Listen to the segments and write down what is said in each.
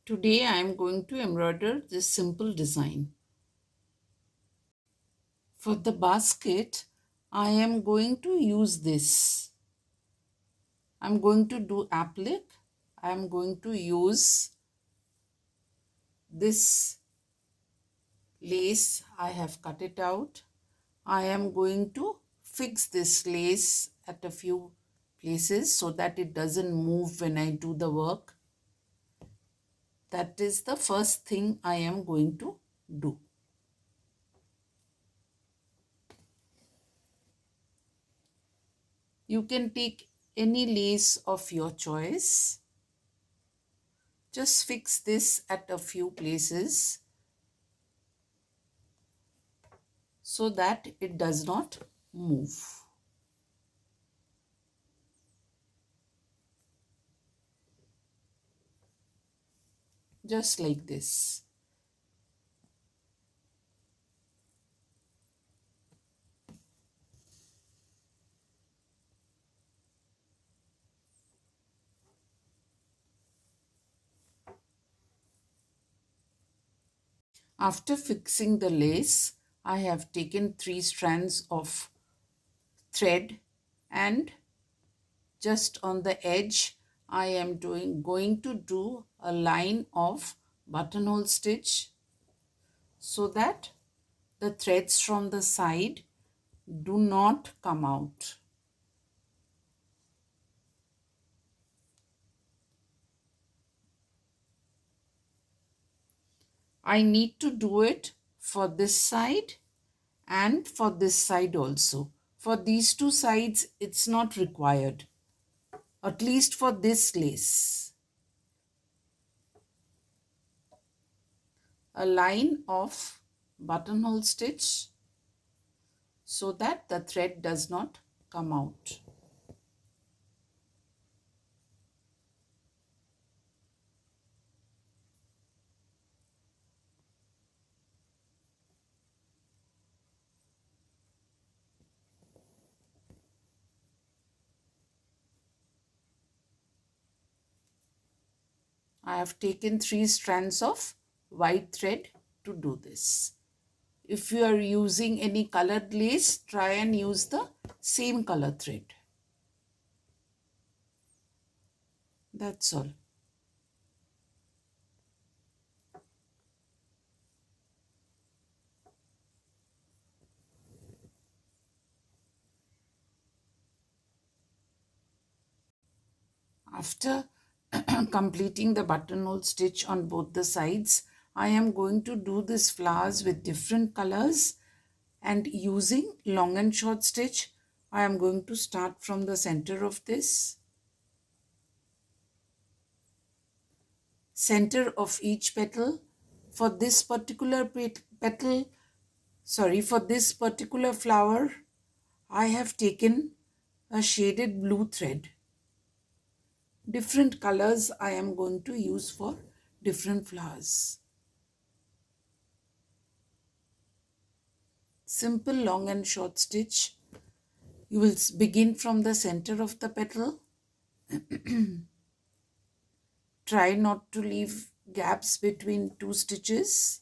Today I am going to embroider this simple design. For the basket, I am going to use this. I am going to do applique. I am going to use this lace. I have cut it out. I am going to fix this lace at a few places so that it doesn't move when I do the work. That is the first thing I am going to do. You can take any lace of your choice. Just fix this at a few places so that it does not move. Just like this. After fixing the lace, I have taken 3 strands of thread and just on the edge I am going to do a line of buttonhole stitch so that the threads from the side do not come out. I need to do it for this side and for this side also. For these two sides it's not required, at least for this lace. A line of buttonhole stitch so that the thread does not come out. I have taken 3 strands of white thread to do this. If you are using any colored lace, try and use the same color thread. That's all. After completing the buttonhole stitch on both the sides, I am going to do these flowers with different colors, and using long and short stitch I am going to start from the center of this. Center of each petal. For this particular for this particular flower, I have taken a shaded blue thread. Different colors I am going to use for different flowers. Simple long and short stitch. You will begin from the center of the petal. Try not to leave gaps between 2 stitches.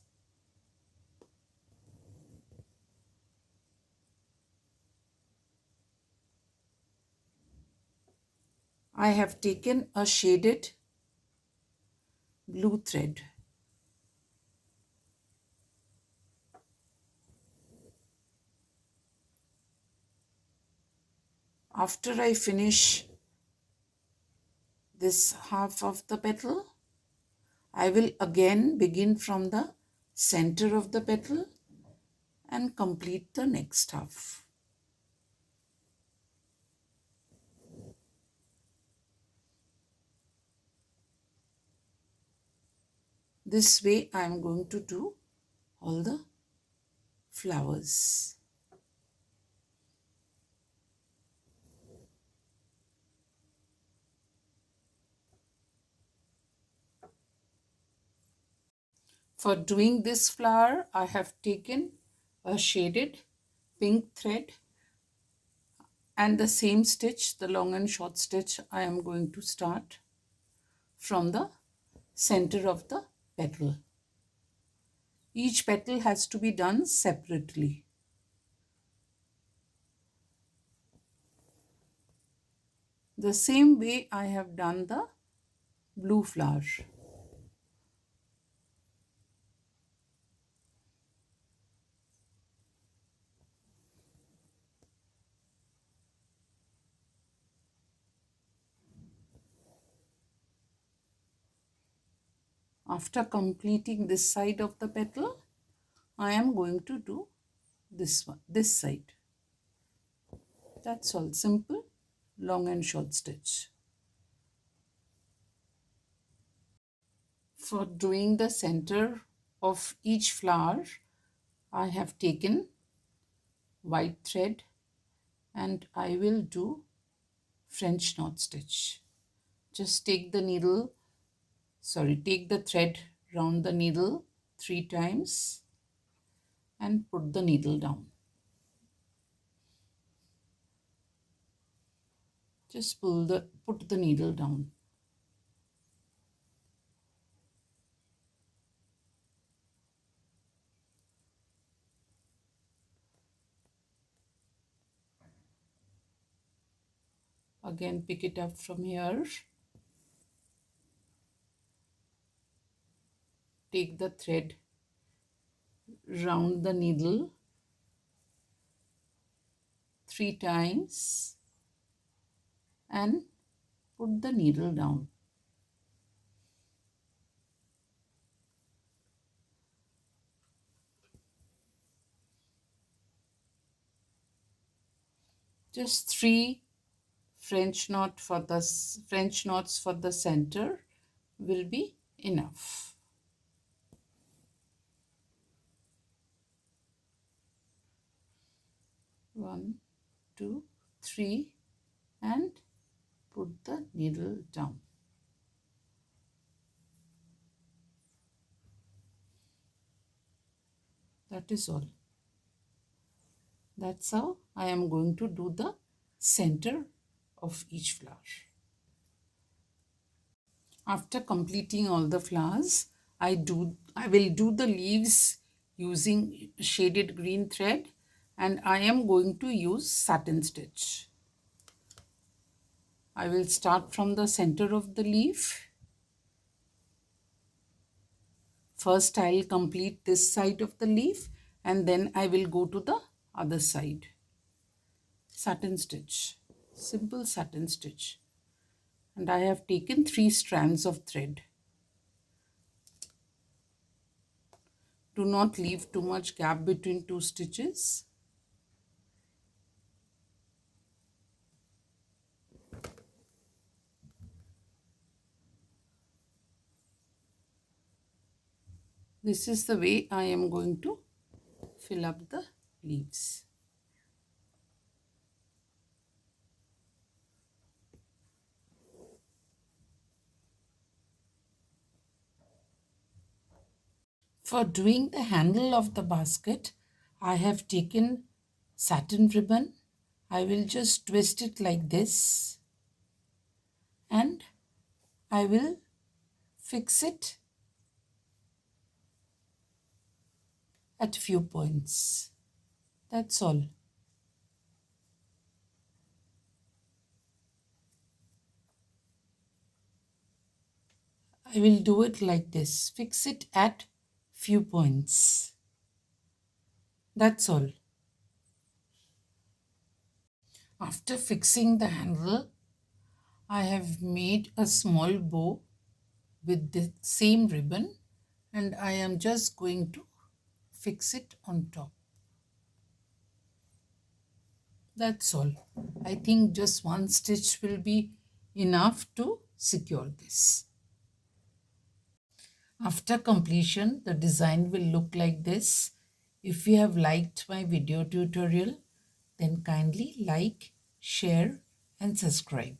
I have taken a shaded blue thread. After I finish this half of the petal, I will again begin from the center of the petal and complete the next half. This way I am going to do all the flowers. For doing this flower, I have taken a shaded pink thread and the same stitch, the long and short stitch, I am going to start from the center of the petal. Each petal has to be done separately. The same way I have done the blue flower. After completing this side of the petal, I am going to do this one, this side. That's all, simple, long and short stitch. For doing the center of each flower, I have taken white thread and I will do French knot stitch. Just take the thread round the needle 3 times and put the needle down. Just put the needle down. Again, pick it up from here. Take the thread round the needle 3 times and put the needle down. Just 3 French knots for the center will be enough. One, two, three, and put the needle down. That is all. That's how I am going to do the center of each flower. After completing all the flowers, I will do the leaves using shaded green thread, and I am going to use satin stitch. I will start from the center of the leaf. First I will complete this side of the leaf and then I will go to the other side. Satin stitch, simple satin stitch. And I have taken 3 strands of thread. Do not leave too much gap between 2 stitches. This is the way I am going to fill up the leaves. For doing the handle of the basket, I have taken satin ribbon. I will just twist it like this and I will fix it at few points. That's all. I will do it like this. Fix it at few points. That's all. After fixing the handle, I have made a small bow with the same ribbon and I am just going to fix it on top. That's all. I think just 1 stitch will be enough to secure this. After completion, the design will look like this. If you have liked my video tutorial, then kindly like, share and subscribe.